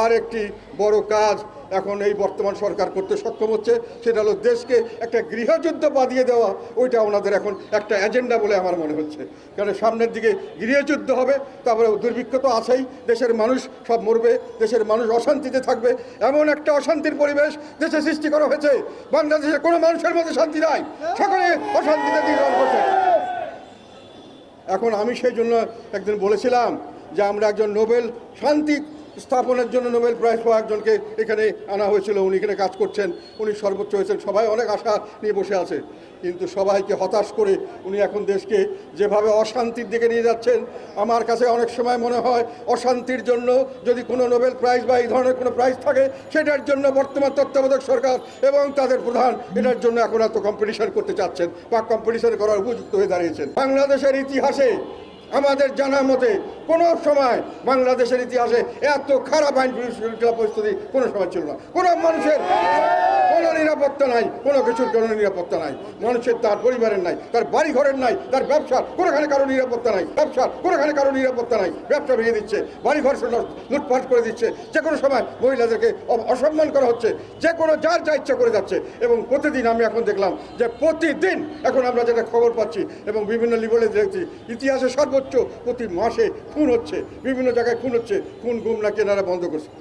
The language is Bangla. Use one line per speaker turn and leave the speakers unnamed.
আর একটি বড় কাজ এখন এই বর্তমান সরকার করতে সক্ষম হচ্ছে, সেটা হলো দেশকে একটা গৃহযুদ্ধ বাঁধিয়ে দেওয়া। ওইটা ওনাদের এখন একটা এজেন্ডা বলে আমার মনে হচ্ছে। কারণ সামনের দিকে গৃহযুদ্ধ হবে, তারপরে দুর্ভিক্ষ তো আছেই, দেশের মানুষ সব মরবে, দেশের মানুষ অশান্তিতে থাকবে। এমন একটা অশান্তির পরিবেশ দেশে সৃষ্টি করা হয়েছে, বাংলাদেশে কোনো মানুষের মধ্যে শান্তি নাই, সকলে অশান্তিতে দিন করছে। এখন আমি সেই জন্য একদিন বলেছিলাম যে আমরা একজন নোবেল শান্তি স্থাপনের জন্য নোবেল প্রাইজ পাওয়া একজনকে এখানে আনা হয়েছিল, উনি এখানে কাজ করছেন, উনি সর্বোচ্চ হয়েছেন, সবাই অনেক আশা নিয়ে বসে আছে, কিন্তু সবাইকে হতাশ করে উনি এখন দেশকে যেভাবে অশান্তির দিকে নিয়ে যাচ্ছেন, আমার কাছে অনেক সময় মনে হয় অশান্তির জন্য যদি কোনো নোবেল প্রাইজ বা এই ধরনের কোনো প্রাইজ থাকে, সেটার জন্য বর্তমান তত্ত্বাবধায়ক সরকার এবং তাদের প্রধান এটার জন্য এখন এত কম্পিটিশন করতে চাচ্ছেন বা কম্পিটিশন করার উপযুক্ত হয়ে দাঁড়িয়েছেন। বাংলাদেশের ইতিহাসে আমাদের জানা মতে কোনো সময় বাংলাদেশের ইতিহাসে এত খারাপ আইন শৃঙ্খলা পরিস্থিতি কোনো সময় ছিল না। কোনো মানুষের কোনো নিরাপত্তা নাই, কোনো কিছুর কোনো নিরাপত্তা নাই, মানুষের তার পরিবারের নাই, তার বাড়ি ঘরের নাই, তার ব্যবসার কোনোখানে কারো নিরাপত্তা নাই, ব্যবসার কোনোখানে কারো নিরাপত্তা নাই, ব্যবসা ভেঙে দিচ্ছে, বাড়ি ঘর লুটপাট করে দিচ্ছে, যে কোনো সময় মহিলাদেরকে অসম্মান করা হচ্ছে, যে কোনো যার যা ইচ্ছা করে যাচ্ছে। এবং প্রতিদিন আমি এখন দেখলাম যে প্রতিদিন এখন আমরা যেটা খবর পাচ্ছি এবং বিভিন্ন লিবলে দেখছি, ইতিহাসে সর্বোচ্চ প্রতি মাসে খুন হচ্ছে, বিভিন্ন জায়গায় খুন হচ্ছে, খুন গুম না কেনারা বন্ধ করছে।